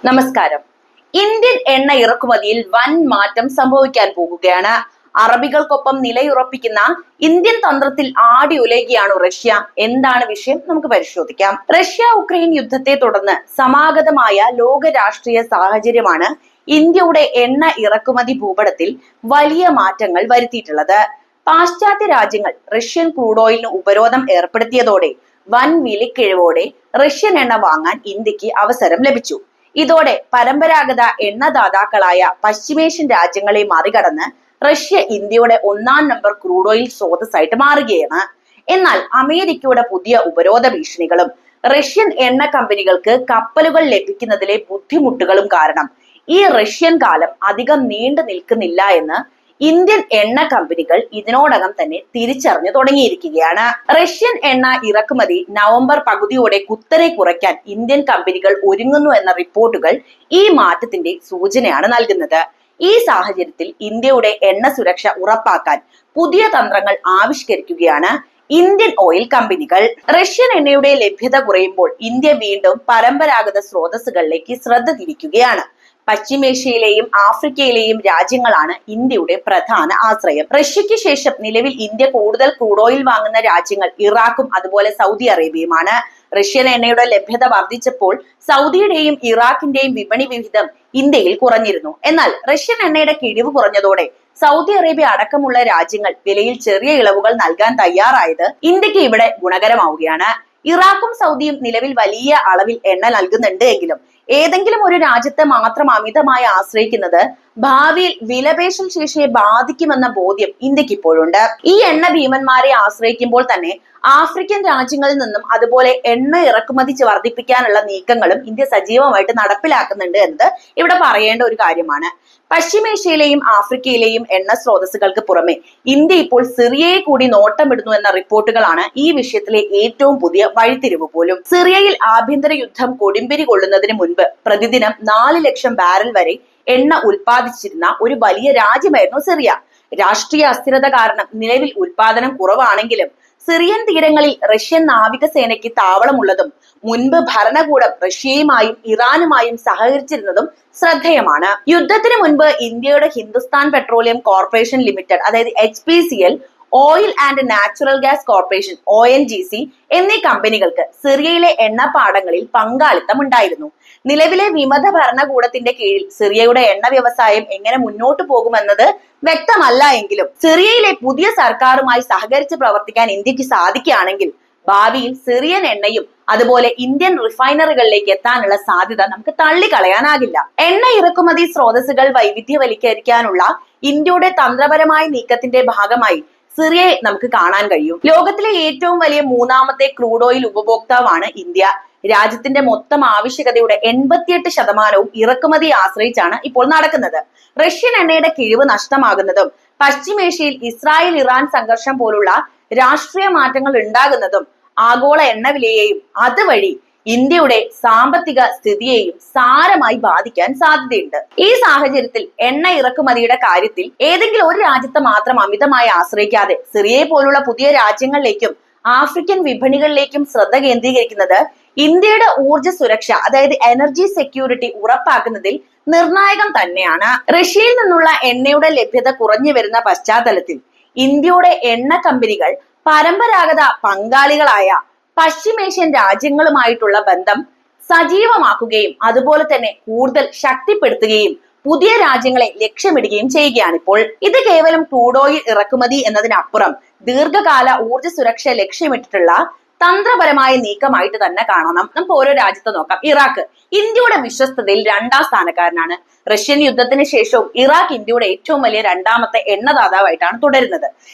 നമസ്കാരം. ഇന്ത്യൻ എണ്ണ ഇറക്കുമതിയിൽ വൻ മാറ്റം സംഭവിക്കാൻ പോകുകയാണ്. അറബികൾക്കൊപ്പം നിലയുറപ്പിക്കുന്ന ഇന്ത്യൻ തന്ത്രത്തിൽ ആടി ഉലയുകയാണ് റഷ്യ. എന്താണ് വിഷയം? നമുക്ക് പരിശോധിക്കാം. റഷ്യ ഉക്രൈൻ യുദ്ധത്തെ തുടർന്ന് സമാഗതമായ ലോക രാഷ്ട്രീയ സാഹചര്യമാണ് ഇന്ത്യയുടെ എണ്ണ ഇറക്കുമതി ഭൂപടത്തിൽ വലിയ മാറ്റങ്ങൾ വരുത്തിയിട്ടുള്ളത്. പാശ്ചാത്യ രാജ്യങ്ങൾ റഷ്യൻ ക്രൂഡ് ഓയിലിന് ഉപരോധം ഏർപ്പെടുത്തിയതോടെ വൻ വിലക്കിഴിവോടെ റഷ്യൻ എണ്ണ വാങ്ങാൻ ഇന്ത്യക്ക് അവസരം ലഭിച്ചു. ഇതോടെ പരമ്പരാഗത എണ്ണദാതാക്കളായ പശ്ചിമേഷ്യൻ രാജ്യങ്ങളെ മറികടന്ന് റഷ്യ ഇന്ത്യയുടെ ഒന്നാം നമ്പർ ക്രൂഡ് ഓയിൽ സ്രോതസ്സായിട്ട് മാറുകയാണ്. എന്നാൽ അമേരിക്കയുടെ പുതിയ ഉപരോധ ഭീഷണികളും റഷ്യൻ എണ്ണ കമ്പനികൾക്ക് കപ്പലുകൾ ലഭിക്കുന്നതിലെ ബുദ്ധിമുട്ടുകളും കാരണം ഈ റഷ്യൻ കാലം അധികം നീണ്ടു നിൽക്കുന്നില്ല എന്ന് ഇന്ത്യൻ എണ്ണ കമ്പനികൾ ഇതിനോടകം തന്നെ തിരിച്ചറിഞ്ഞു തുടങ്ങിയിരിക്കുകയാണ്. റഷ്യൻ എണ്ണ ഇറക്കുമതി നവംബർ പകുതിയോടെ കുത്തനെ കുറയ്ക്കാൻ ഇന്ത്യൻ കമ്പനികൾ ഒരുങ്ങുന്നു എന്ന റിപ്പോർട്ടുകൾ ഈ മാറ്റത്തിന്റെ സൂചനയാണ് നൽകുന്നത്. ഈ സാഹചര്യത്തിൽ ഇന്ത്യയുടെ എണ്ണ സുരക്ഷ ഉറപ്പാക്കാൻ പുതിയ തന്ത്രങ്ങൾ ആവിഷ്കരിക്കുകയാണ് ഇന്ത്യൻ ഓയിൽ കമ്പനികൾ. റഷ്യൻ എണ്ണയുടെ ലഭ്യത കുറയുമ്പോൾ ഇന്ത്യ വീണ്ടും പരമ്പരാഗത സ്രോതസ്സുകളിലേക്ക് ശ്രദ്ധ തിരിക്കുകയാണ്. പശ്ചിമേഷ്യയിലെയും ആഫ്രിക്കയിലെയും രാജ്യങ്ങളാണ് ഇന്ത്യയുടെ പ്രധാന ആശ്രയം. റഷ്യയ്ക്ക് ശേഷം നിലവിൽ ഇന്ത്യ കൂടുതൽ ക്രൂഡ് ഓയിൽ വാങ്ങുന്ന രാജ്യങ്ങൾ ഇറാഖും അതുപോലെ സൗദി അറേബ്യയുമാണ്. റഷ്യൻ എണ്ണയുടെ ലഭ്യത വർദ്ധിച്ചപ്പോൾ സൗദിയുടെയും ഇറാഖിന്റെയും വിപണി വിഹിതം ഇന്ത്യയിൽ കുറഞ്ഞിരുന്നു. എന്നാൽ റഷ്യൻ എണ്ണയുടെ കിഴിവ് കുറഞ്ഞതോടെ സൗദി അറേബ്യ അടക്കമുള്ള രാജ്യങ്ങൾ വിലയിൽ ചെറിയ ഇളവുകൾ നൽകാൻ തയ്യാറായത് ഇന്ത്യക്ക് ഇവിടെ ഗുണകരമാവുകയാണ്. ഇറാഖും സൗദിയും നിലവിൽ വലിയ അളവിൽ എണ്ണ നൽകുന്നുണ്ട് എങ്കിലും ഏതെങ്കിലും ഒരു രാജ്യത്തെ മാത്രം അമിതമായി ആശ്രയിക്കുന്നത് ഭാവിയിൽ വിലപേശൽ ശേഷിയെ ബാധിക്കുമെന്ന ബോധ്യം ഇന്ത്യക്ക് ഇപ്പോഴുണ്ട്. ഈ എണ്ണ ഭീമന്മാരെ ആശ്രയിക്കുമ്പോൾ തന്നെ ആഫ്രിക്കൻ രാജ്യങ്ങളിൽ നിന്നും അതുപോലെ എണ്ണ ഇറക്കുമതി വർദ്ധിപ്പിക്കാനുള്ള നീക്കങ്ങളും ഇന്ത്യ സജീവമായിട്ട് നടപ്പിലാക്കുന്നുണ്ട് എന്നത് ഇവിടെ പറയേണ്ട ഒരു കാര്യമാണ്. പശ്ചിമേഷ്യയിലെയും ആഫ്രിക്കയിലെയും എണ്ണ സ്രോതസ്സുകൾക്ക് പുറമെ ഇന്ത്യ ഇപ്പോൾ സിറിയയെ കൂടി നോട്ടമിടുന്നു എന്ന റിപ്പോർട്ടുകളാണ് ഈ വിഷയത്തിലെ ഏറ്റവും പുതിയ വഴിത്തിരിവ് പോലും. സിറിയയിൽ ആഭ്യന്തര യുദ്ധം കൊടുമ്പിരി കൊള്ളുന്നതിന് മുൻപ് പ്രതിദിനം 4 ലക്ഷം ബാരൽ വരെ എണ്ണ ഉൽപ്പാദിച്ചിരുന്ന ഒരു വലിയ രാജ്യമായിരുന്നു സിറിയ. രാഷ്ട്രീയ അസ്ഥിരത കാരണം നിലവിൽ ഉൽപാദനം കുറവാണെങ്കിലും സിറിയൻ തീരങ്ങളിൽ റഷ്യൻ നാവികസേനയ്ക്ക് താവളമുള്ളതും മുൻപ് ഭരണകൂടം റഷ്യയുമായും ഇറാനുമായും സഹകരിച്ചിരുന്നതും ശ്രദ്ധേയമാണ്. യുദ്ധത്തിന് മുൻപ് ഇന്ത്യയുടെ ഹിന്ദുസ്ഥാൻ പെട്രോളിയം കോർപ്പറേഷൻ ലിമിറ്റഡ് അതായത് HPCL, oil and natural gas corporation ONGC എന്നീ കമ്പനികൾക്ക് സിറിയയിലെ എണ്ണപ്പാടങ്ങളിൽ പങ്കാളിത്തം ഉണ്ടായിരുന്നു. നിലവിലെ വിമത ഭരണകൂടത്തിന്റെ കീഴിൽ സിറിയയുടെ എണ്ണ വ്യവസായം എങ്ങനെ മുന്നോട്ടു പോകുമെന്നത് വ്യക്തമല്ല എങ്കിലും സിറിയയിലെ പുതിയ സർക്കാരുമായി സഹകരിച്ച് പ്രവർത്തിക്കാൻ ഇന്ത്യക്ക് സാധിക്കുകയാണെങ്കിൽ ഭാവിയിൽ സിറിയൻ എണ്ണയും അതുപോലെ ഇന്ത്യൻ റിഫൈനറികളിലേക്ക് എത്താനുള്ള സാധ്യത നമുക്ക് തള്ളിക്കളയാനാകില്ല. എണ്ണ ഇറക്കുമതി സ്രോതസ്സുകൾ വൈവിധ്യവൽക്കരിക്കാനുള്ള ഇന്ത്യയുടെ തന്ത്രപരമായ നീക്കത്തിന്റെ ഭാഗമായി സിറിയയെ നമുക്ക് കാണാൻ കഴിയും. ലോകത്തിലെ ഏറ്റവും വലിയ 3ാമത്തെ ക്രൂഡ് ഓയിൽ ഉപഭോക്താവാണ് ഇന്ത്യ. രാജ്യത്തിന്റെ മൊത്തം ആവശ്യകതയുടെ 88% ഇറക്കുമതിയെ ആശ്രയിച്ചാണ് ഇപ്പോൾ നടക്കുന്നത്. റഷ്യൻ എണ്ണയുടെ കിഴിവ് നഷ്ടമാകുന്നതും പശ്ചിമേഷ്യയിൽ ഇസ്രായേൽ ഇറാൻ സംഘർഷം പോലുള്ള രാഷ്ട്രീയ മാറ്റങ്ങൾ ഉണ്ടാകുന്നതും ആഗോള എണ്ണ വിലയെയും അതുവഴി ഇന്ത്യയുടെ സാമ്പത്തിക സ്ഥിതിയെയും സാരമായി ബാധിക്കാൻ സാധ്യതയുണ്ട്. ഈ സാഹചര്യത്തിൽ എണ്ണ ഇറക്കുമതിയുടെ കാര്യത്തിൽ ഏതെങ്കിലും ഒരു രാജ്യത്തെ മാത്രം അമിതമായി ആശ്രയിക്കാതെ സിറിയയെ പോലുള്ള പുതിയ രാജ്യങ്ങളിലേക്കും ആഫ്രിക്കൻ വിപണികളിലേക്കും ശ്രദ്ധ കേന്ദ്രീകരിക്കുന്നത് ഇന്ത്യയുടെ ഊർജ്ജ സുരക്ഷ അതായത് എനർജി സെക്യൂരിറ്റി ഉറപ്പാക്കുന്നതിൽ നിർണായകം തന്നെയാണ്. റഷ്യയിൽ നിന്നുള്ള എണ്ണയുടെ ലഭ്യത കുറഞ്ഞു വരുന്ന പശ്ചാത്തലത്തിൽ ഇന്ത്യയുടെ എണ്ണ കമ്പനികൾ പരമ്പരാഗത പങ്കാളികളായ പശ്ചിമേഷ്യൻ രാജ്യങ്ങളുമായിട്ടുള്ള ബന്ധം സജീവമാക്കുകയും അതുപോലെ തന്നെ കൂടുതൽ ശക്തിപ്പെടുത്തുകയും പുതിയ രാജ്യങ്ങളെ ലക്ഷ്യമിടുകയും ചെയ്യുകയാണ് ഇപ്പോൾ. ഇത് കേവലം ക്രൂഡ് ഓയിൽ ഇറക്കുമതി എന്നതിനപ്പുറം ദീർഘകാല ഊർജ്ജ സുരക്ഷ ലക്ഷ്യമിട്ടിട്ടുള്ള തന്ത്രപരമായ നീക്കമായിട്ട് തന്നെ കാണണം. നമുക്ക് ഓരോ രാജ്യത്തെ നോക്കാം. ഇറാഖ് ഇന്ത്യയുടെ വിശ്വസ്തതയിൽ 2ാം സ്ഥാനക്കാരനാണ്. റഷ്യൻ യുദ്ധത്തിന് ശേഷവും ഇറാഖ് ഇന്ത്യയുടെ ഏറ്റവും വലിയ 2ാമത്തെ എണ്ണദാതാവായിട്ടാണ് തുടരുന്നത്.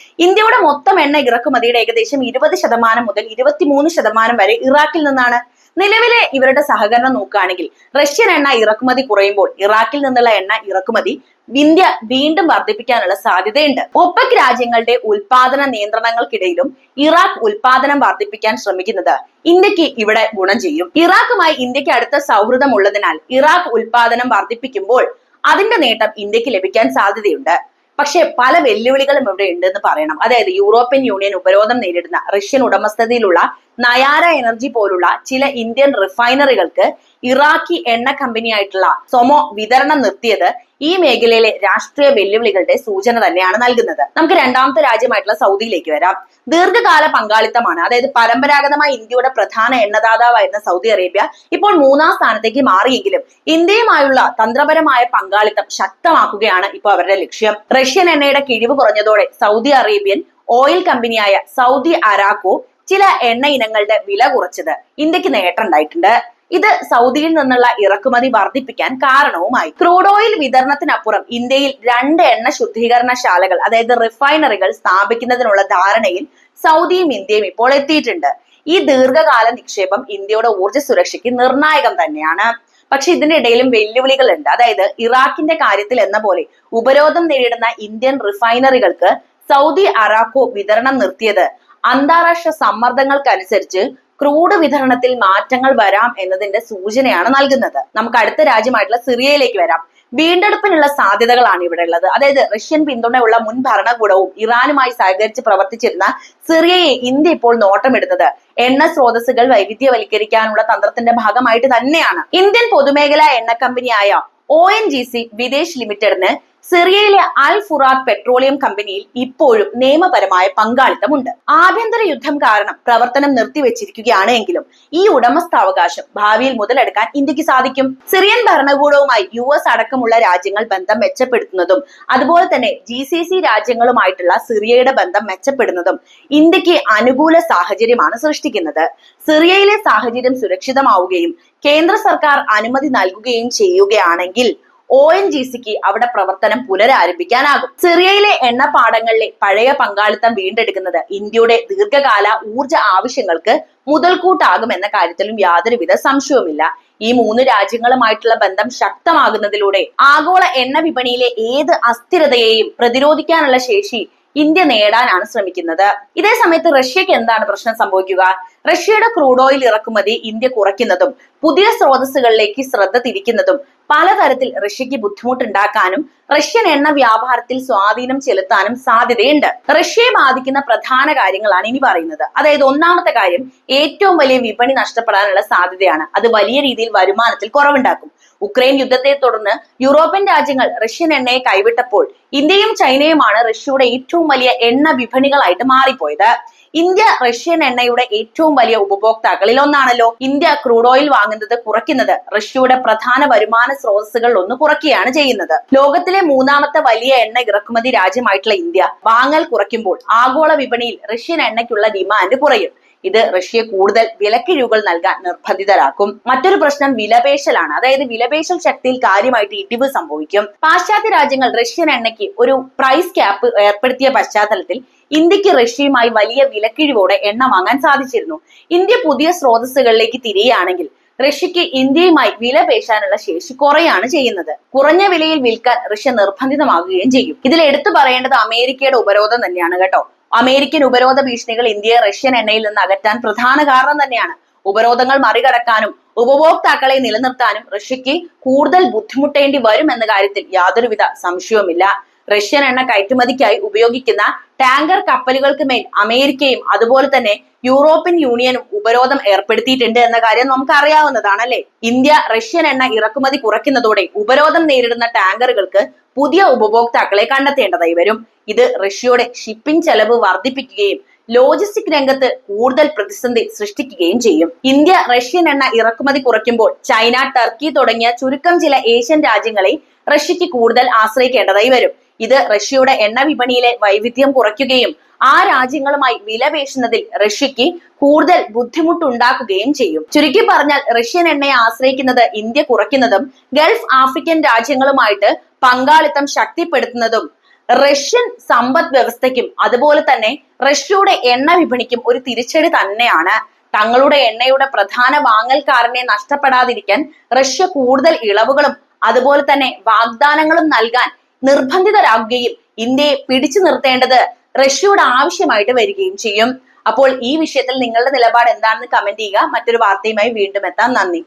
ഇന്ത്യയുടെ മൊത്തം എണ്ണ ഇറക്കുമതിയുടെ ഏകദേശം 20% മുതൽ 23% വരെ ഇറാഖിൽ നിന്നാണ്. നിലവിലെ ഇവരുടെ സഹകരണം നോക്കുകയാണെങ്കിൽ റഷ്യൻ എണ്ണ ഇറക്കുമതി കുറയുമ്പോൾ ഇറാഖിൽ നിന്നുള്ള എണ്ണ ഇറക്കുമതി ഇന്ത്യ വീണ്ടും വർദ്ധിപ്പിക്കാനുള്ള സാധ്യതയുണ്ട്. ഒപെക് രാജ്യങ്ങളുടെ ഉൽപാദന നിയന്ത്രണങ്ങൾക്കിടയിലും ഇറാഖ് ഉൽപാദനം വർദ്ധിപ്പിക്കാൻ ശ്രമിക്കുന്നത് ഇന്ത്യക്ക് ഇവിടെ ഗുണം ചെയ്യും. ഇറാഖുമായി ഇന്ത്യക്ക് അടുത്ത സൗഹൃദം ഉള്ളതിനാൽ ഇറാഖ് ഉൽപാദനം വർദ്ധിപ്പിക്കുമ്പോൾ അതിന്റെ നേട്ടം ഇന്ത്യക്ക് ലഭിക്കാൻ സാധ്യതയുണ്ട്. പക്ഷെ പല വെല്ലുവിളികളും ഇവിടെ ഉണ്ടെന്ന് പറയണം. അതായത് യൂറോപ്യൻ യൂണിയൻ ഉപരോധം നേരിടുന്ന റഷ്യൻ ഉടമസ്ഥതയിലുള്ള നയാര എനർജി പോലുള്ള ചില ഇന്ത്യൻ റിഫൈനറികൾക്ക് ഇറാഖി എണ്ണ കമ്പനിയായിട്ടുള്ള സൊമോ വിതരണം നിർത്തിയത് ഈ മേഖലയിലെ രാഷ്ട്രീയ വെല്ലുവിളികളുടെ സൂചന തന്നെയാണ് നൽകുന്നത്. നമുക്ക് രണ്ടാമത്തെ രാജ്യമായിട്ടുള്ള സൗദിയിലേക്ക് വരാം. ദീർഘകാല പങ്കാളിത്തമാണ്, അതായത് പരമ്പരാഗതമായി ഇന്ത്യയുടെ പ്രധാന എണ്ണദാതാവായിരുന്ന സൗദി അറേബ്യ ഇപ്പോൾ 3-ാം സ്ഥാനത്തേക്ക് മാറിയെങ്കിലും ഇന്ത്യയുമായുള്ള തന്ത്രപരമായ പങ്കാളിത്തം ശക്തമാക്കുകയാണ് ഇപ്പോൾ അവരുടെ ലക്ഷ്യം. റഷ്യൻ എണ്ണയുടെ കിഴിവ് കുറഞ്ഞതോടെ സൗദി അറേബ്യൻ ഓയിൽ കമ്പനിയായ സൗദി അരാക്കോ ചില എണ്ണ ഇനങ്ങളുടെ വില കുറച്ചത് ഇന്ത്യക്ക് നേട്ടമുണ്ടായിട്ടുണ്ട്. ഇത് സൗദിയിൽ നിന്നുള്ള ഇറക്കുമതി വർദ്ധിപ്പിക്കാൻ കാരണവുമായി. ക്രൂഡ് ഓയിൽ വിതരണത്തിനപ്പുറം ഇന്ത്യയിൽ 2 എണ്ണ ശുദ്ധീകരണശാലകൾ, അതായത് റിഫൈനറികൾ സ്ഥാപിക്കുന്നതിനുള്ള ധാരണയിൽ സൗദിയും ഇന്ത്യയും ഇപ്പോൾ എത്തിയിട്ടുണ്ട്. ഈ ദീർഘകാല നിക്ഷേപം ഇന്ത്യയുടെ ഊർജ്ജ സുരക്ഷയ്ക്ക് നിർണായകം തന്നെയാണ്. പക്ഷെ ഇതിന്റെ ഇടയിലും വെല്ലുവിളികളുണ്ട്. അതായത് ഇറാഖിന്റെ കാര്യത്തിൽ എന്ന പോലെ ഉപരോധം നേരിടുന്ന ഇന്ത്യൻ റിഫൈനറികൾക്ക് സൗദി അരാക്കോ വിതരണം നിർത്തിയത് അന്താരാഷ്ട്ര സമ്മർദ്ദങ്ങൾക്കനുസരിച്ച് ക്രൂഡ് വിതരണത്തിൽ മാറ്റങ്ങൾ വരാം എന്നതിന്റെ സൂചനയാണ് നൽകുന്നത്. നമുക്ക് അടുത്ത രാജ്യമായിട്ടുള്ള സിറിയയിലേക്ക് വരാം. വീണ്ടെടുപ്പിനുള്ള സാധ്യതകളാണ് ഇവിടെ ഉള്ളത്. അതായത് റഷ്യൻ പിന്തുണയുള്ള മുൻ ഭരണകൂടവും ഇറാനുമായി സഹകരിച്ച് പ്രവർത്തിച്ചിരുന്ന സിറിയയെ ഇന്ത്യ ഇപ്പോൾ നോട്ടമിടുന്നത് എണ്ണ സ്രോതസ്സുകൾ വൈവിധ്യവൽക്കരിക്കാനുള്ള തന്ത്രത്തിന്റെ ഭാഗമായിട്ട് തന്നെയാണ്. ഇന്ത്യൻ പൊതുമേഖലാ എണ്ണ കമ്പനിയായ ONGC വിദേശ് ലിമിറ്റഡിന് സിറിയയിലെ അൽ ഫുറാത്ത് പെട്രോളിയം കമ്പനിയിൽ ഇപ്പോഴും നിയമപരമായ പങ്കാളിത്തമുണ്ട്. ആഭ്യന്തര യുദ്ധം കാരണം പ്രവർത്തനം നിർത്തിവെച്ചിരിക്കുകയാണ് എങ്കിലും ഈ ഉടമസ്ഥാവകാശം ഭാവിയിൽ മുതലെടുക്കാൻ ഇന്ത്യക്ക് സാധിക്കും. സിറിയൻ ഭരണകൂടവുമായി US അടക്കമുള്ള രാജ്യങ്ങൾ ബന്ധം മെച്ചപ്പെടുത്തുന്നതും അതുപോലെ തന്നെ GCC രാജ്യങ്ങളുമായിട്ടുള്ള സിറിയയുടെ ബന്ധം മെച്ചപ്പെടുന്നതും ഇന്ത്യക്ക് അനുകൂല സാഹചര്യമാണ് സൃഷ്ടിക്കുന്നത്. സിറിയയിലെ സാഹചര്യം സുരക്ഷിതമാവുകയും കേന്ദ്ര സർക്കാർ അനുമതി നൽകുകയും ചെയ്യുകയാണെങ്കിൽ ONGCക്ക് അവിടെ പ്രവർത്തനം പുനരാരംഭിക്കാനാകും. സിറിയയിലെ എണ്ണപ്പാടങ്ങളിലെ പഴയ പങ്കാളിത്തം വീണ്ടെടുക്കുന്നത് ഇന്ത്യയുടെ ദീർഘകാല ഊർജ ആവശ്യങ്ങൾക്ക് മുതൽക്കൂട്ടാകും എന്ന കാര്യത്തിലും യാതൊരുവിധ സംശയവുമില്ല. ഈ 3 രാജ്യങ്ങളുമായിട്ടുള്ള ബന്ധം ശക്തമാകുന്നതിലൂടെ ആഗോള എണ്ണ വിപണിയിലെ ഏത് അസ്ഥിരതയെയും പ്രതിരോധിക്കാനുള്ള ശേഷി ഇന്ത്യ നേടാനാണ് ശ്രമിക്കുന്നത്. ഇതേ സമയത്ത് റഷ്യക്ക് എന്താണ് പ്രശ്നം സംഭവിക്കുക? റഷ്യയുടെ ക്രൂഡ് ഓയിൽ ഇറക്കുമതി ഇന്ത്യ കുറയ്ക്കുന്നതും പുതിയ സ്രോതസ്സുകളിലേക്ക് ശ്രദ്ധ തിരിക്കുന്നതും പലതരത്തിൽ റഷ്യക്ക് ബുദ്ധിമുട്ടുണ്ടാക്കാനും റഷ്യൻ എണ്ണ വ്യാപാരത്തിൽ സ്വാധീനം ചെലുത്താനും സാധ്യതയുണ്ട്. റഷ്യയെ ബാധിക്കുന്ന പ്രധാന കാര്യങ്ങളാണ് ഇനി പറയുന്നത്. അതായത് ഒന്നാമത്തെ കാര്യം, ഏറ്റവും വലിയ വിപണി നഷ്ടപ്പെടാനുള്ള സാധ്യതയാണ്. അത് വലിയ രീതിയിൽ വരുമാനത്തിൽ കുറവുണ്ടാക്കും. ഉക്രൈൻ യുദ്ധത്തെ തുടർന്ന് യൂറോപ്യൻ രാജ്യങ്ങൾ റഷ്യൻ എണ്ണയെ കൈവിട്ടപ്പോൾ ഇന്ത്യയും ചൈനയുമാണ് റഷ്യയുടെ ഏറ്റവും വലിയ എണ്ണ വിപണികളായിട്ട് മാറിപ്പോയത്. ഇന്ത്യ റഷ്യൻ എണ്ണയുടെ ഏറ്റവും വലിയ ഉപഭോക്താക്കളിൽ ഒന്നാണല്ലോ. ഇന്ത്യ ക്രൂഡ് ഓയിൽ വാങ്ങുന്നത് കുറയ്ക്കുന്നത് റഷ്യയുടെ പ്രധാന വരുമാന സ്രോതസ്സുകളിൽ ഒന്ന് കുറയ്ക്കുകയാണ് ചെയ്യുന്നത്. ലോകത്തിലെ 3ാമത്തെ വലിയ എണ്ണ ഇറക്കുമതി രാജ്യമായിട്ടുള്ള ഇന്ത്യ വാങ്ങൽ കുറയ്ക്കുമ്പോൾ ആഗോള വിപണിയിൽ റഷ്യൻ എണ്ണയ്ക്കുള്ള ഡിമാൻഡ് കുറയും. ഇത് റഷ്യയെ കൂടുതൽ വിലക്കിഴിവുകൾ നൽകാൻ നിർബന്ധിതരാക്കും. മറ്റൊരു പ്രശ്നം വിലപേശലാണ്. അതായത് വിലപേശൽ ശക്തിയിൽ കാര്യമായിട്ട് ഇടിവ് സംഭവിക്കും. പാശ്ചാത്യ രാജ്യങ്ങൾ റഷ്യൻ എണ്ണയ്ക്ക് ഒരു പ്രൈസ് ക്യാപ്പ് ഏർപ്പെടുത്തിയ പശ്ചാത്തലത്തിൽ ഇന്ത്യക്ക് റഷ്യയുമായി വലിയ വിലക്കിഴിവോടെ എണ്ണ വാങ്ങാൻ സാധിച്ചിരുന്നു. ഇന്ത്യ പുതിയ സ്രോതസ്സുകളിലേക്ക് തിരിയുകയാണെങ്കിൽ റഷ്യക്ക് ഇന്ത്യയുമായി വില പേശാനുള്ള ശേഷി കുറയാണ് ചെയ്യുന്നത്. കുറഞ്ഞ വിലയിൽ വിൽക്കാൻ റഷ്യ നിർബന്ധിതമാകുകയും ചെയ്യും. ഇതിൽ എടുത്തു പറയേണ്ടത് അമേരിക്കയുടെ ഉപരോധം തന്നെയാണ് കേട്ടോ. അമേരിക്കൻ ഉപരോധ ഭീഷണികൾ ഇന്ത്യയെ റഷ്യൻ എണ്ണയിൽ നിന്ന് അകറ്റാൻ പ്രധാന കാരണം തന്നെയാണ്. ഉപരോധങ്ങൾ മറികടക്കാനും ഉപഭോക്താക്കളെ നിലനിർത്താനും റഷ്യക്ക് കൂടുതൽ ബുദ്ധിമുട്ടേണ്ടി വരും എന്ന കാര്യത്തിൽ യാതൊരുവിധ സംശയവുമില്ല. റഷ്യൻ എണ്ണ കയറ്റുമതിക്കായി ഉപയോഗിക്കുന്ന ടാങ്കർ കപ്പലുകൾക്ക് മേൽ അമേരിക്കയും അതുപോലെ തന്നെ യൂറോപ്യൻ യൂണിയനും ഉപരോധം ഏർപ്പെടുത്തിയിട്ടുണ്ട് എന്ന കാര്യം നമുക്ക് അറിയാവുന്നതാണല്ലേ. ഇന്ത്യ റഷ്യൻ എണ്ണ ഇറക്കുമതി കുറയ്ക്കുന്നതോടെ ഉപരോധം നേരിടുന്ന ടാങ്കറുകൾക്ക് പുതിയ ഉപഭോക്താക്കളെ കണ്ടെത്തേണ്ടതായി വരും. ഇത് റഷ്യയുടെ ഷിപ്പിംഗ് ചെലവ് വർദ്ധിപ്പിക്കുകയും ലോജിസ്റ്റിക് രംഗത്ത് കൂടുതൽ പ്രതിസന്ധി സൃഷ്ടിക്കുകയും ചെയ്യും. ഇന്ത്യ റഷ്യൻ എണ്ണ ഇറക്കുമതി കുറയ്ക്കുമ്പോൾ ചൈന, ടർക്കി തുടങ്ങിയ ചുരുക്കം ചില ഏഷ്യൻ രാജ്യങ്ങളെ റഷ്യക്ക് കൂടുതൽ ആശ്രയിക്കേണ്ടതായി വരും. ഇത് റഷ്യയുടെ എണ്ണ വിപണിയിലെ വൈവിധ്യം കുറയ്ക്കുകയും ആ രാജ്യങ്ങളുമായി വിലപേശുന്നതിൽ റഷ്യക്ക് കൂടുതൽ ബുദ്ധിമുട്ടുണ്ടാക്കുകയും ചെയ്യും. ചുരുക്കി പറഞ്ഞാൽ റഷ്യൻ എണ്ണയെ ആശ്രയിക്കുന്നത് ഇന്ത്യ കുറയ്ക്കുന്നതും ഗൾഫ് ആഫ്രിക്കൻ രാജ്യങ്ങളുമായിട്ട് പങ്കാളിത്തം ശക്തിപ്പെടുത്തുന്നതും റഷ്യൻ സമ്പദ് വ്യവസ്ഥയ്ക്കും അതുപോലെ തന്നെ റഷ്യയുടെ എണ്ണ വിപണിക്കും ഒരു തിരിച്ചടി തന്നെയാണ്. തങ്ങളുടെ എണ്ണയുടെ പ്രധാന വാങ്ങൽക്കാരനെ നഷ്ടപ്പെടാതിരിക്കാൻ റഷ്യ കൂടുതൽ ഇളവുകളും അതുപോലെ തന്നെ വാഗ്ദാനങ്ങളും നൽകാൻ നിർബന്ധിതരാകുകയും ഇന്ത്യയെ പിടിച്ചു നിർത്തേണ്ടത് റഷ്യയുടെ ആവശ്യമായിട്ട് വരികയും ചെയ്യും. അപ്പോൾ ഈ വിഷയത്തിൽ നിങ്ങളുടെ നിലപാട് എന്താണെന്ന് കമന്റ് ചെയ്യുക. മറ്റൊരു വാർത്തയുമായി വീണ്ടും എത്താം. നന്ദി.